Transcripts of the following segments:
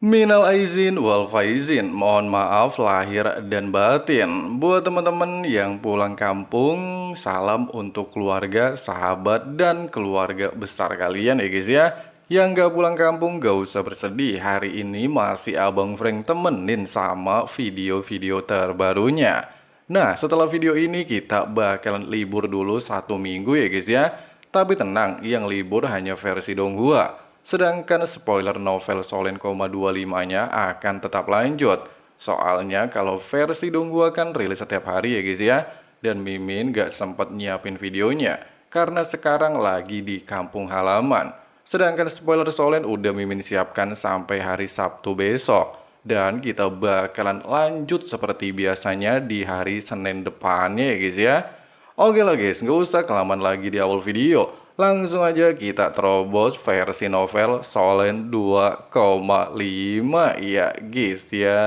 Minal aizin wal faizin, mohon maaf lahir dan batin. Buat teman-teman yang pulang kampung, salam untuk keluarga, sahabat, dan keluarga besar kalian ya guys ya. Yang gak pulang kampung gak usah bersedih, hari ini masih Abang Frank temenin sama video-video terbarunya. Nah, setelah video ini kita bakalan libur dulu 1 minggu ya guys ya. Tapi tenang, yang libur hanya versi Donghua. Sedangkan spoiler novel Solen 25-nya akan tetap lanjut. Soalnya kalau versi Donghua kan rilis setiap hari ya guys ya. Dan Mimin gak sempet nyiapin videonya karena sekarang lagi di kampung halaman. Sedangkan spoiler Solen udah Mimin siapkan sampai hari Sabtu besok. Dan kita bakalan lanjut seperti biasanya di hari Senin depannya ya guys ya. Oke lah guys, nggak usah kelamaan lagi di awal video. Langsung aja kita terobos versi novel Solen 2,5 ya guys ya.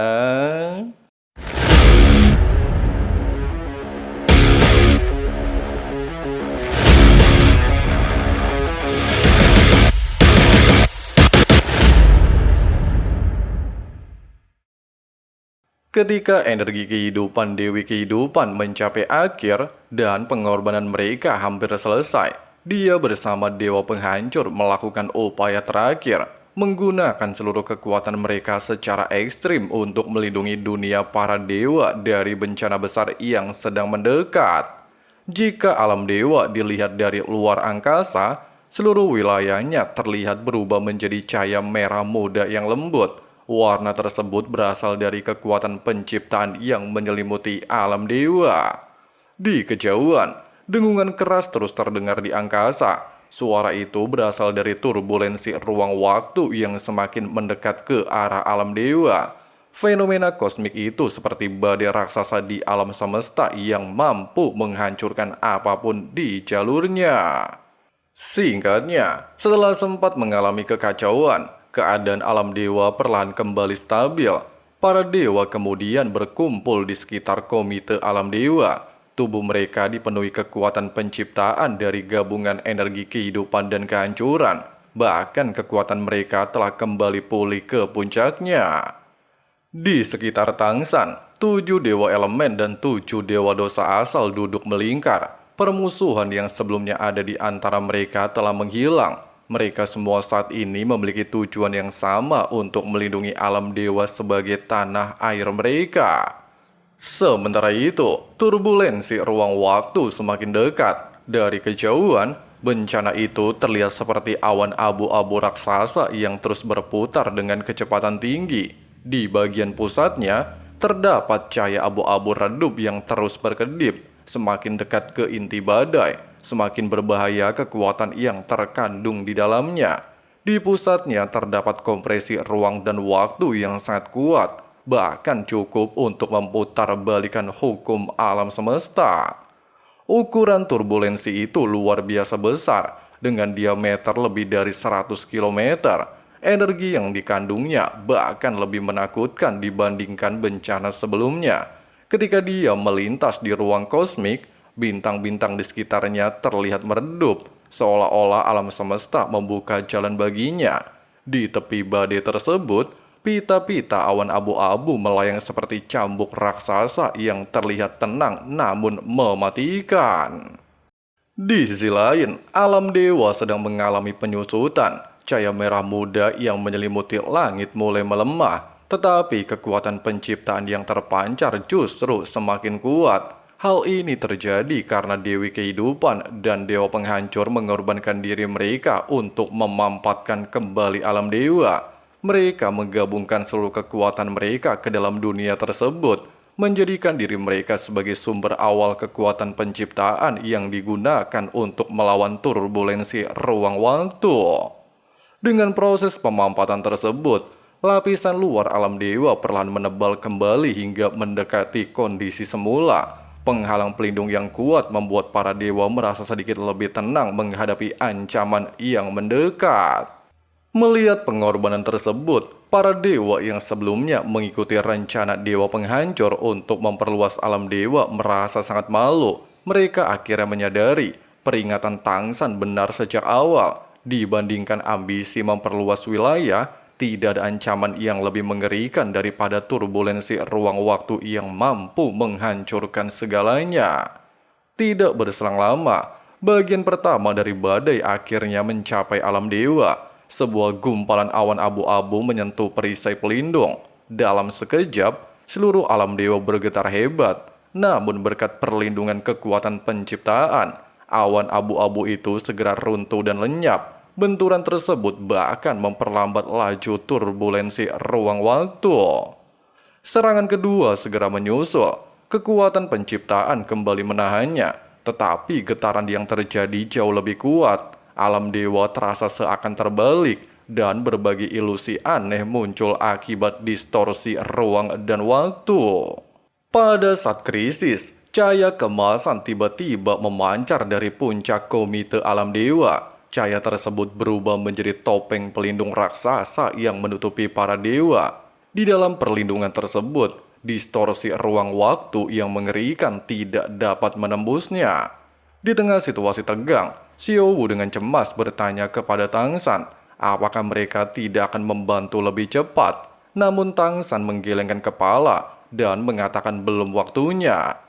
Ketika energi kehidupan Dewi Kehidupan mencapai akhir dan pengorbanan mereka hampir selesai, dia bersama Dewa Penghancur melakukan upaya terakhir, menggunakan seluruh kekuatan mereka secara ekstrim untuk melindungi dunia para dewa dari bencana besar yang sedang mendekat. Jika alam dewa dilihat dari luar angkasa, seluruh wilayahnya terlihat berubah menjadi cahaya merah muda yang lembut. Warna tersebut berasal dari kekuatan penciptaan yang menyelimuti alam dewa. Di kejauhan, dengungan keras terus terdengar di angkasa. Suara itu berasal dari turbulensi ruang waktu yang semakin mendekat ke arah alam dewa. Fenomena kosmik itu seperti badai raksasa di alam semesta yang mampu menghancurkan apapun di jalurnya. Singkatnya, setelah sempat mengalami kekacauan, keadaan alam dewa perlahan kembali stabil. Para dewa kemudian berkumpul di sekitar komite alam dewa. Tubuh mereka dipenuhi kekuatan penciptaan dari gabungan energi kehidupan dan kehancuran. Bahkan kekuatan mereka telah kembali pulih ke puncaknya. Di sekitar Tangsan, 7 dewa elemen dan 7 dewa dosa asal duduk melingkar. Permusuhan yang sebelumnya ada di antara mereka telah menghilang. Mereka semua saat ini memiliki tujuan yang sama untuk melindungi alam dewa sebagai tanah air mereka. Sementara itu, turbulensi ruang waktu semakin dekat. Dari kejauhan, bencana itu terlihat seperti awan abu-abu raksasa yang terus berputar dengan kecepatan tinggi. Di bagian pusatnya, terdapat cahaya abu-abu redup yang terus berkedip, semakin dekat ke inti badai. Semakin berbahaya kekuatan yang terkandung di dalamnya. Di pusatnya terdapat kompresi ruang dan waktu yang sangat kuat, bahkan cukup untuk memutarbalikkan hukum alam semesta. Ukuran turbulensi itu luar biasa besar, dengan diameter lebih dari 100 km. Energi yang dikandungnya bahkan lebih menakutkan dibandingkan bencana sebelumnya. Ketika dia melintas di ruang kosmik, bintang-bintang di sekitarnya terlihat meredup, seolah-olah alam semesta membuka jalan baginya. Di tepi badai tersebut, pita-pita awan abu-abu melayang seperti cambuk raksasa yang terlihat tenang namun mematikan. Di sisi lain, alam dewa sedang mengalami penyusutan. Cahaya merah muda yang menyelimuti langit mulai melemah, tetapi kekuatan penciptaan yang terpancar justru semakin kuat. Hal ini terjadi karena Dewi Kehidupan dan Dewa Penghancur mengorbankan diri mereka untuk memampatkan kembali alam dewa. Mereka menggabungkan seluruh kekuatan mereka ke dalam dunia tersebut, menjadikan diri mereka sebagai sumber awal kekuatan penciptaan yang digunakan untuk melawan turbulensi ruang waktu. Dengan proses pemampatan tersebut, lapisan luar alam dewa perlahan menebal kembali hingga mendekati kondisi semula. Penghalang pelindung yang kuat membuat para dewa merasa sedikit lebih tenang menghadapi ancaman yang mendekat. Melihat pengorbanan tersebut, para dewa yang sebelumnya mengikuti rencana Dewa Penghancur untuk memperluas alam dewa merasa sangat malu. Mereka akhirnya menyadari peringatan Tangsan benar sejak awal. Dibandingkan ambisi memperluas wilayah, Tidak ada ancaman yang lebih mengerikan daripada turbulensi ruang waktu yang mampu menghancurkan segalanya. Tidak berselang lama, bagian pertama dari badai akhirnya mencapai alam dewa. Sebuah gumpalan awan abu-abu menyentuh perisai pelindung. Dalam sekejap, seluruh alam dewa bergetar hebat. Namun berkat perlindungan kekuatan penciptaan, awan abu-abu itu segera runtuh dan lenyap. Benturan tersebut bahkan memperlambat laju turbulensi ruang waktu. Serangan kedua segera menyusul. Kekuatan penciptaan kembali menahannya, tetapi getaran yang terjadi jauh lebih kuat. Alam dewa terasa seakan terbalik, dan berbagai ilusi aneh muncul akibat distorsi ruang dan waktu. Pada saat krisis, cahaya kemasan tiba-tiba memancar dari puncak komite alam dewa. Cahaya tersebut berubah menjadi topeng pelindung raksasa yang menutupi para dewa. Di dalam perlindungan tersebut, distorsi ruang waktu yang mengerikan tidak dapat menembusnya. Di tengah situasi tegang, Xiao Wu dengan cemas bertanya kepada Tang San, apakah mereka tidak akan membantu lebih cepat. Namun Tang San menggelengkan kepala dan mengatakan belum waktunya.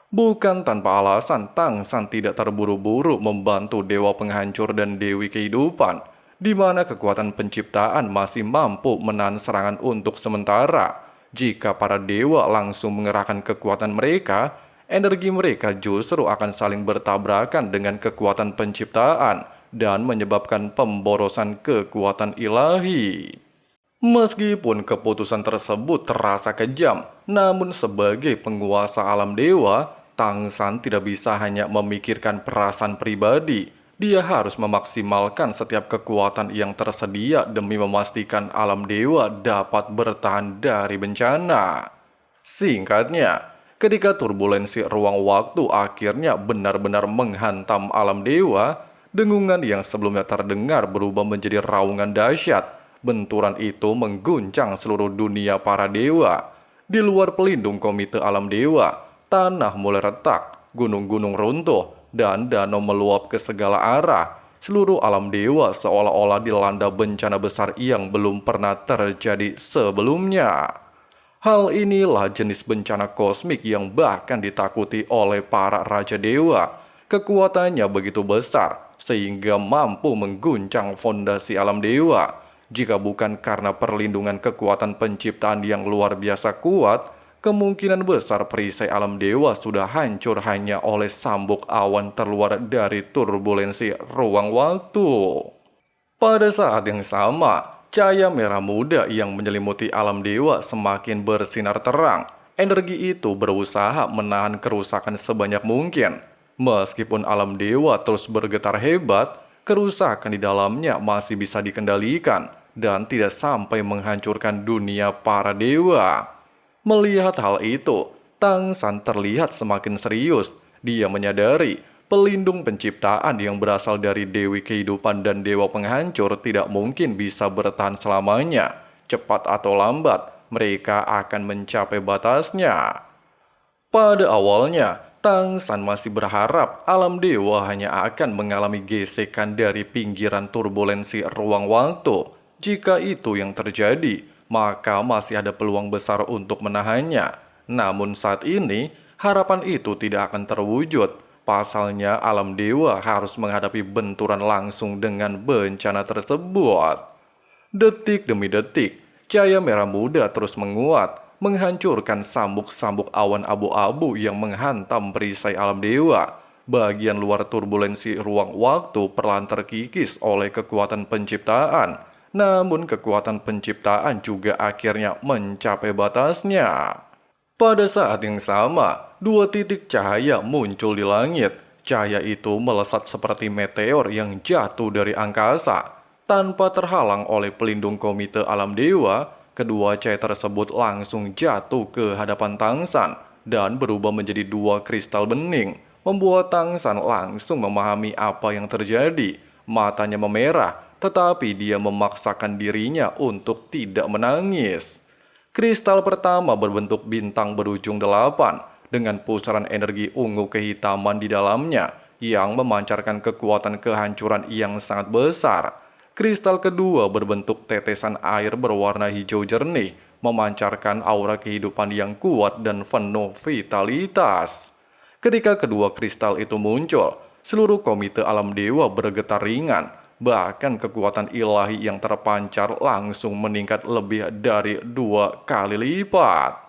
Bukan tanpa alasan, Tang San tidak terburu-buru membantu Dewa Penghancur dan Dewi Kehidupan, di mana kekuatan penciptaan masih mampu menahan serangan untuk sementara. Jika para dewa langsung mengerahkan kekuatan mereka, energi mereka justru akan saling bertabrakan dengan kekuatan penciptaan dan menyebabkan pemborosan kekuatan ilahi. Meskipun keputusan tersebut terasa kejam, namun sebagai penguasa alam dewa, Tang San tidak bisa hanya memikirkan perasaan pribadi. Dia harus memaksimalkan setiap kekuatan yang tersedia demi memastikan alam dewa dapat bertahan dari bencana. Singkatnya, ketika turbulensi ruang waktu akhirnya benar-benar menghantam alam dewa, dengungan yang sebelumnya terdengar berubah menjadi raungan dahsyat. Benturan itu mengguncang seluruh dunia para dewa. Di luar pelindung komite alam dewa, tanah mulai retak, gunung-gunung runtuh, dan danau meluap ke segala arah. Seluruh alam dewa seolah-olah dilanda bencana besar yang belum pernah terjadi sebelumnya. Hal inilah jenis bencana kosmik yang bahkan ditakuti oleh para raja dewa. Kekuatannya begitu besar sehingga mampu mengguncang fondasi alam dewa. Jika bukan karena perlindungan kekuatan penciptaan yang luar biasa kuat, kemungkinan besar perisai alam dewa sudah hancur hanya oleh sambuk awan terluar dari turbulensi ruang waktu. Pada saat yang sama, cahaya merah muda yang menyelimuti alam dewa semakin bersinar terang. Energi itu berusaha menahan kerusakan sebanyak mungkin. Meskipun alam dewa terus bergetar hebat, kerusakan di dalamnya masih bisa dikendalikan dan tidak sampai menghancurkan dunia para dewa. Melihat hal itu, Tang San terlihat semakin serius. Dia menyadari pelindung penciptaan yang berasal dari Dewi Kehidupan dan Dewa Penghancur tidak mungkin bisa bertahan selamanya. Cepat atau lambat, mereka akan mencapai batasnya. Pada awalnya, Tang San masih berharap alam dewa hanya akan mengalami gesekan dari pinggiran turbulensi ruang waktu. Jika itu yang terjadi, maka masih ada peluang besar untuk menahannya. Namun saat ini, harapan itu tidak akan terwujud. Pasalnya alam dewa harus menghadapi benturan langsung dengan bencana tersebut. Detik demi detik, cahaya merah muda terus menguat, menghancurkan sambuk-sambuk awan abu-abu yang menghantam perisai alam dewa. Bagian luar turbulensi ruang waktu perlahan terkikis oleh kekuatan penciptaan. Namun kekuatan penciptaan juga akhirnya mencapai batasnya. Pada saat yang sama, dua titik cahaya muncul di langit. Cahaya itu melesat seperti meteor yang jatuh dari angkasa. Tanpa terhalang oleh pelindung komite alam dewa, kedua cahaya tersebut langsung jatuh ke hadapan Tang San dan berubah menjadi dua kristal bening, membuat Tang San langsung memahami apa yang terjadi. Matanya memerah, tetapi dia memaksakan dirinya untuk tidak menangis. Kristal pertama berbentuk bintang berujung 8 dengan pusaran energi ungu kehitaman di dalamnya yang memancarkan kekuatan kehancuran yang sangat besar. Kristal kedua berbentuk tetesan air berwarna hijau jernih, memancarkan aura kehidupan yang kuat dan penuh vitalitas. Ketika kedua kristal itu muncul, seluruh komite alam dewa bergetar ringan, bahkan kekuatan ilahi yang terpancar langsung meningkat lebih dari 2 kali lipat.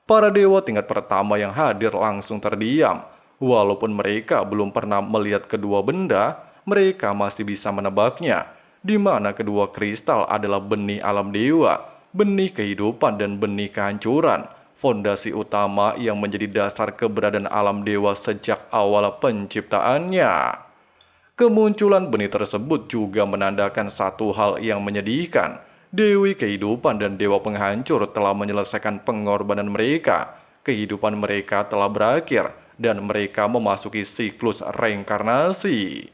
Para dewa tingkat pertama yang hadir langsung terdiam. Walaupun mereka belum pernah melihat kedua benda, mereka masih bisa menebaknya, di mana kedua kristal adalah benih alam dewa, benih kehidupan dan benih kehancuran, fondasi utama yang menjadi dasar keberadaan alam dewa sejak awal penciptaannya. Kemunculan benih tersebut juga menandakan satu hal yang menyedihkan. Dewi kehidupan dan dewa penghancur telah menyelesaikan pengorbanan mereka. Kehidupan mereka telah berakhir dan mereka memasuki siklus reinkarnasi.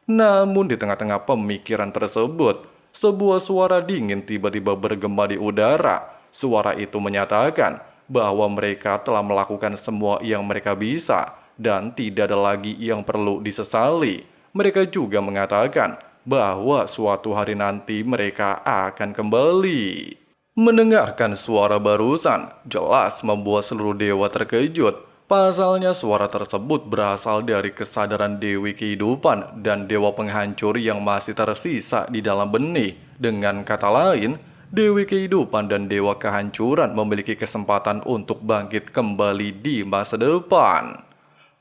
Namun di tengah-tengah pemikiran tersebut, sebuah suara dingin tiba-tiba bergema di udara. Suara itu menyatakan bahwa mereka telah melakukan semua yang mereka bisa dan tidak ada lagi yang perlu disesali. Mereka juga mengatakan bahwa suatu hari nanti mereka akan kembali. Mendengarkan suara barusan jelas membuat seluruh dewa terkejut. Pasalnya suara tersebut berasal dari kesadaran Dewi Kehidupan dan Dewa Penghancur yang masih tersisa di dalam benih. Dengan kata lain, Dewi Kehidupan dan Dewa Kehancuran memiliki kesempatan untuk bangkit kembali di masa depan.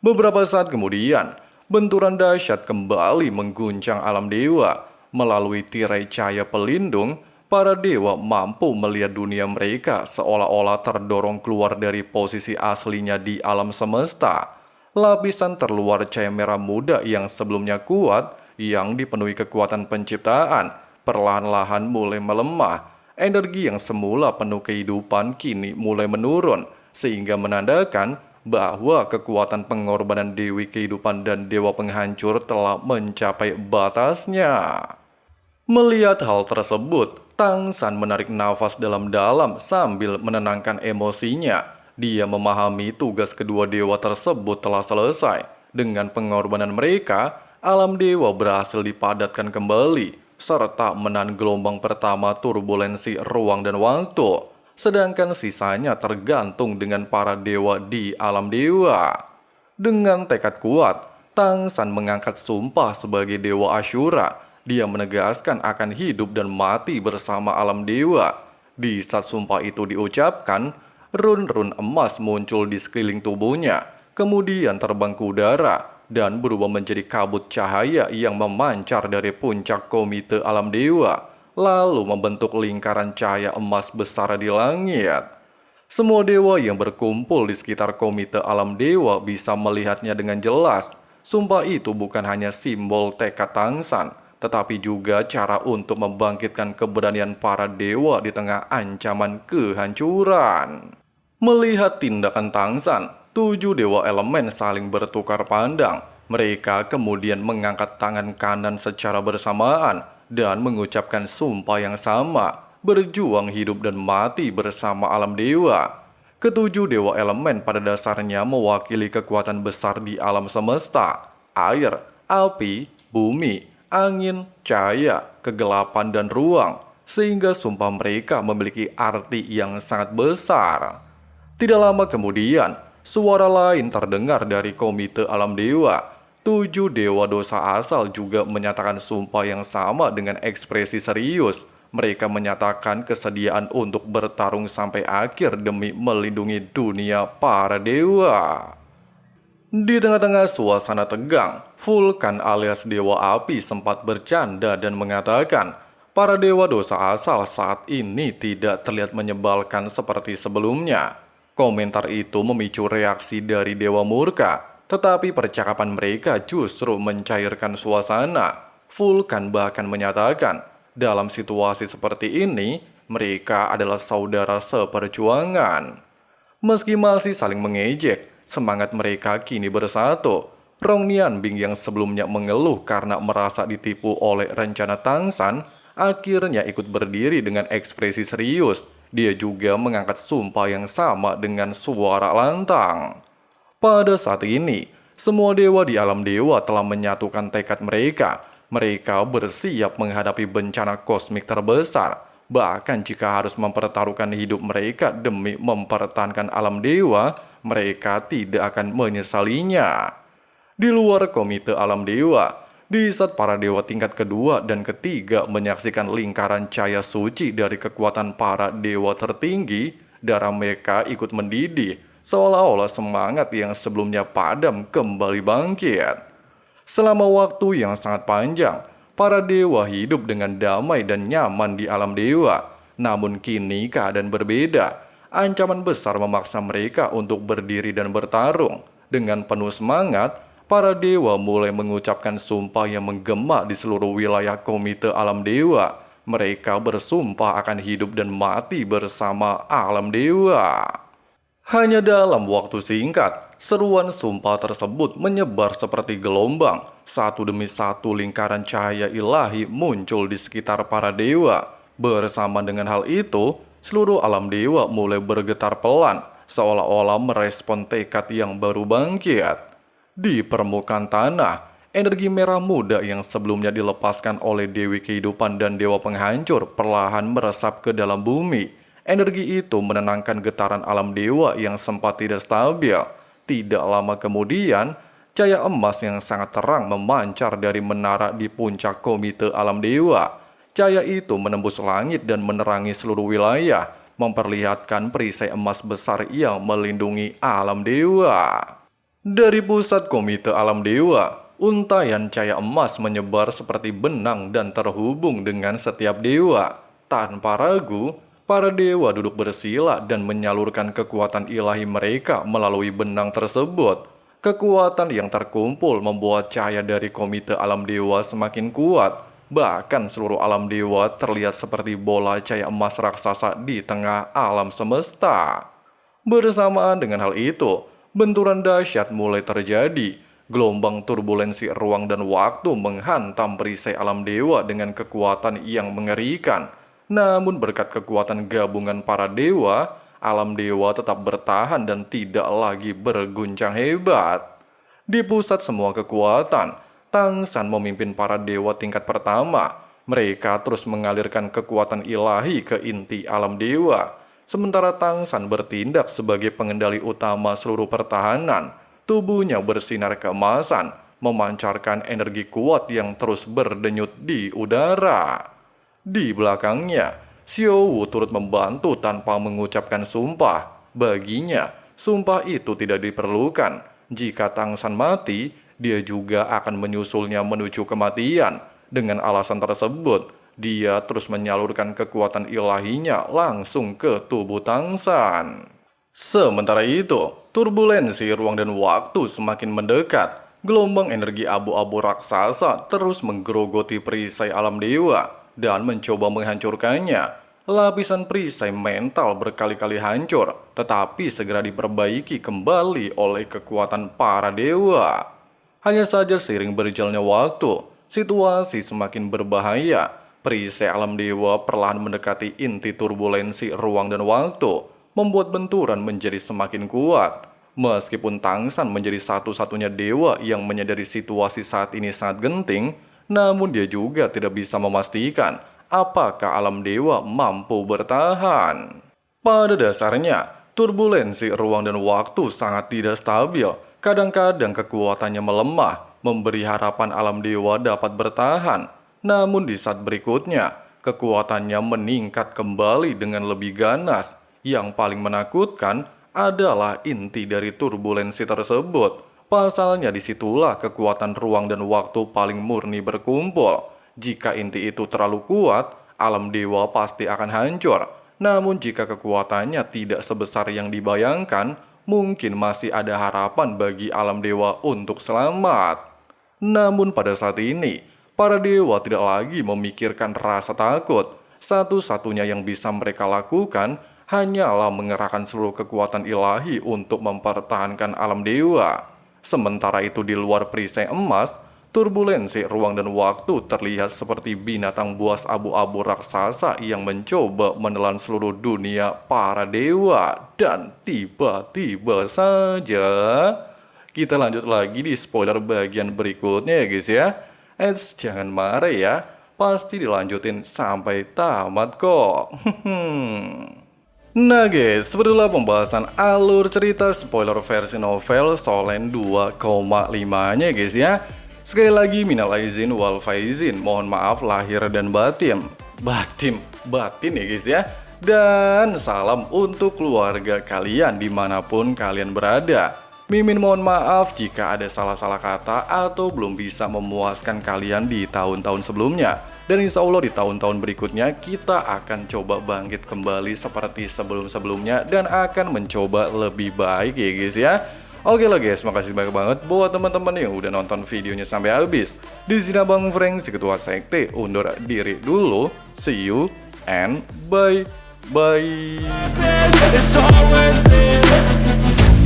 Beberapa saat kemudian, benturan dahsyat kembali mengguncang alam dewa. Melalui tirai cahaya pelindung, para dewa mampu melihat dunia mereka seolah-olah terdorong keluar dari posisi aslinya di alam semesta. Lapisan terluar cahaya merah muda yang sebelumnya kuat, yang dipenuhi kekuatan penciptaan, perlahan-lahan mulai melemah. Energi yang semula penuh kehidupan kini mulai menurun, sehingga menandakan bahwa kekuatan pengorbanan Dewi Kehidupan dan Dewa Penghancur telah mencapai batasnya. Melihat hal tersebut, Tang San menarik nafas dalam-dalam sambil menenangkan emosinya. Dia memahami tugas kedua dewa tersebut telah selesai. Dengan pengorbanan mereka, alam dewa berhasil dipadatkan kembali, serta menahan gelombang pertama turbulensi ruang dan waktu. Sedangkan sisanya tergantung dengan para dewa di alam dewa. Dengan tekad kuat, Tang San mengangkat sumpah sebagai dewa Ashura. Dia menegaskan akan hidup dan mati bersama alam dewa. Di saat sumpah itu diucapkan, run-run emas muncul di sekeliling tubuhnya, kemudian terbang ke udara dan berubah menjadi kabut cahaya yang memancar dari puncak komite alam dewa, lalu membentuk lingkaran cahaya emas besar di langit. Semua dewa yang berkumpul di sekitar komite alam dewa bisa melihatnya dengan jelas. Sumpah itu bukan hanya simbol tekad Tang San, tetapi juga cara untuk membangkitkan keberanian para dewa di tengah ancaman kehancuran. Melihat tindakan Tang San, 7 dewa elemen saling bertukar pandang. Mereka kemudian mengangkat tangan kanan secara bersamaan dan mengucapkan sumpah yang sama, berjuang hidup dan mati bersama alam dewa. Ketujuh dewa elemen pada dasarnya mewakili kekuatan besar di alam semesta: air, api, bumi, angin, cahaya, kegelapan, dan ruang, sehingga sumpah mereka memiliki arti yang sangat besar. Tidak lama kemudian, suara lain terdengar dari komite alam dewa. 7 dewa dosa asal juga menyatakan sumpah yang sama dengan ekspresi serius. Mereka menyatakan kesediaan untuk bertarung sampai akhir demi melindungi dunia para dewa. Di tengah-tengah suasana tegang, Vulkan alias Dewa Api sempat bercanda dan mengatakan, para dewa dosa asal saat ini tidak terlihat menyebalkan seperti sebelumnya. Komentar itu memicu reaksi dari Dewa Murka, tetapi percakapan mereka justru mencairkan suasana. Vulkan bahkan menyatakan, dalam situasi seperti ini, mereka adalah saudara seperjuangan. Meski masih saling mengejek, semangat mereka kini bersatu. Rong Nianbing yang sebelumnya mengeluh karena merasa ditipu oleh rencana Tang San, akhirnya ikut berdiri dengan ekspresi serius. Dia juga mengangkat sumpah yang sama dengan suara lantang. Pada saat ini, semua dewa di alam dewa telah menyatukan tekad mereka. Mereka bersiap menghadapi bencana kosmik terbesar. Bahkan jika harus mempertaruhkan hidup mereka demi mempertahankan alam dewa, mereka tidak akan menyesalinya. Di luar komite alam dewa, di saat para dewa tingkat kedua dan ketiga menyaksikan lingkaran cahaya suci dari kekuatan para dewa tertinggi, darah mereka ikut mendidih, seolah-olah semangat yang sebelumnya padam kembali bangkit. Selama waktu yang sangat panjang, para dewa hidup dengan damai dan nyaman di alam dewa. Namun kini keadaan berbeda. Ancaman besar memaksa mereka untuk berdiri dan bertarung. Dengan penuh semangat, para dewa mulai mengucapkan sumpah yang menggema di seluruh wilayah komite alam dewa. Mereka bersumpah akan hidup dan mati bersama alam dewa. Hanya dalam waktu singkat, seruan sumpah tersebut menyebar seperti gelombang. Satu demi satu lingkaran cahaya ilahi muncul di sekitar para dewa. Bersama dengan hal itu, seluruh alam dewa mulai bergetar pelan, seolah-olah merespon tekad yang baru bangkit. Di permukaan tanah, energi merah muda yang sebelumnya dilepaskan oleh Dewi Kehidupan dan Dewa Penghancur perlahan meresap ke dalam bumi. Energi itu menenangkan getaran alam dewa yang sempat tidak stabil. Tidak lama kemudian, cahaya emas yang sangat terang memancar dari menara di puncak komite alam dewa. Cahaya itu menembus langit dan menerangi seluruh wilayah, memperlihatkan perisai emas besar yang melindungi alam dewa. Dari pusat komite alam dewa, untaian cahaya emas menyebar seperti benang dan terhubung dengan setiap dewa. Tanpa ragu, para dewa duduk bersila dan menyalurkan kekuatan ilahi mereka melalui benang tersebut. Kekuatan yang terkumpul membuat cahaya dari komite alam dewa semakin kuat. Bahkan seluruh alam dewa terlihat seperti bola cahaya emas raksasa di tengah alam semesta. Bersamaan dengan hal itu, benturan dahsyat mulai terjadi. Gelombang turbulensi ruang dan waktu menghantam perisai alam dewa dengan kekuatan yang mengerikan. Namun berkat kekuatan gabungan para dewa, alam dewa tetap bertahan dan tidak lagi berguncang hebat. Di pusat semua kekuatan, Tang San memimpin para dewa tingkat pertama. Mereka terus mengalirkan kekuatan ilahi ke inti alam dewa. Sementara Tang San bertindak sebagai pengendali utama seluruh pertahanan. Tubuhnya bersinar keemasan, memancarkan energi kuat yang terus berdenyut di udara. Di belakangnya, Xiao Wu turut membantu tanpa mengucapkan sumpah. Baginya, sumpah itu tidak diperlukan. Jika Tang San mati, dia juga akan menyusulnya menuju kematian. Dengan alasan tersebut, dia terus menyalurkan kekuatan ilahinya langsung ke tubuh Tang San. Sementara itu, turbulensi ruang dan waktu semakin mendekat. Gelombang energi abu-abu raksasa terus menggerogoti perisai alam dewa dan mencoba menghancurkannya. Lapisan perisai mental berkali-kali hancur, tetapi segera diperbaiki kembali oleh kekuatan para dewa. Hanya saja seiring berjalannya waktu, situasi semakin berbahaya. Perisai alam dewa perlahan mendekati inti turbulensi ruang dan waktu, membuat benturan menjadi semakin kuat. Meskipun Tang San menjadi satu-satunya dewa yang menyadari situasi saat ini sangat genting, namun dia juga tidak bisa memastikan apakah alam dewa mampu bertahan. Pada dasarnya, turbulensi ruang dan waktu sangat tidak stabil. Kadang-kadang kekuatannya melemah, memberi harapan alam dewa dapat bertahan. Namun di saat berikutnya, kekuatannya meningkat kembali dengan lebih ganas. Yang paling menakutkan adalah inti dari turbulensi tersebut. Pasalnya disitulah kekuatan ruang dan waktu paling murni berkumpul. Jika inti itu terlalu kuat, alam dewa pasti akan hancur. Namun jika kekuatannya tidak sebesar yang dibayangkan, mungkin masih ada harapan bagi alam dewa untuk selamat. Namun pada saat ini, para dewa tidak lagi memikirkan rasa takut. Satu-satunya yang bisa mereka lakukan hanyalah mengerahkan seluruh kekuatan ilahi untuk mempertahankan alam dewa. Sementara itu di luar perisai emas, turbulensi ruang dan waktu terlihat seperti binatang buas abu-abu raksasa yang mencoba menelan seluruh dunia para dewa. Dan tiba-tiba saja, kita lanjut lagi di spoiler bagian berikutnya ya guys ya. Jangan marah ya, pasti dilanjutin sampai tamat kok. Nah guys, sebetulnya pembahasan alur cerita spoiler versi novel Solen 2,5-nya guys ya. Sekali lagi minal aizin wal faizin, mohon maaf lahir dan batin. Batin ya guys ya. Dan salam untuk keluarga kalian dimanapun kalian berada. Mimin mohon maaf jika ada salah-salah kata atau belum bisa memuaskan kalian di tahun-tahun sebelumnya. Dan insya Allah di tahun-tahun berikutnya kita akan coba bangkit kembali seperti sebelum-sebelumnya dan akan mencoba lebih baik ya guys ya. Oke lah guys, makasih banyak banget buat teman-teman yang udah nonton videonya sampai habis. Di sini Abang Frank, si ketua sekte, undur diri dulu. See you and bye.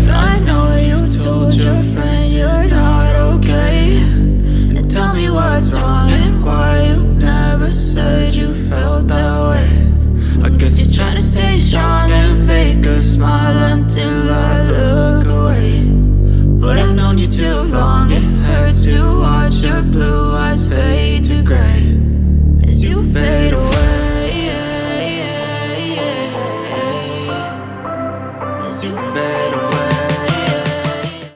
I know you told your friend you're not okay, and tell me what's wrong and why you never said you felt that way. I guess you're trying to stay strong and fake a smile until I look away. But I've known you too long, it hurts to watch your blue eyes fade to gray as you fade away, as you fade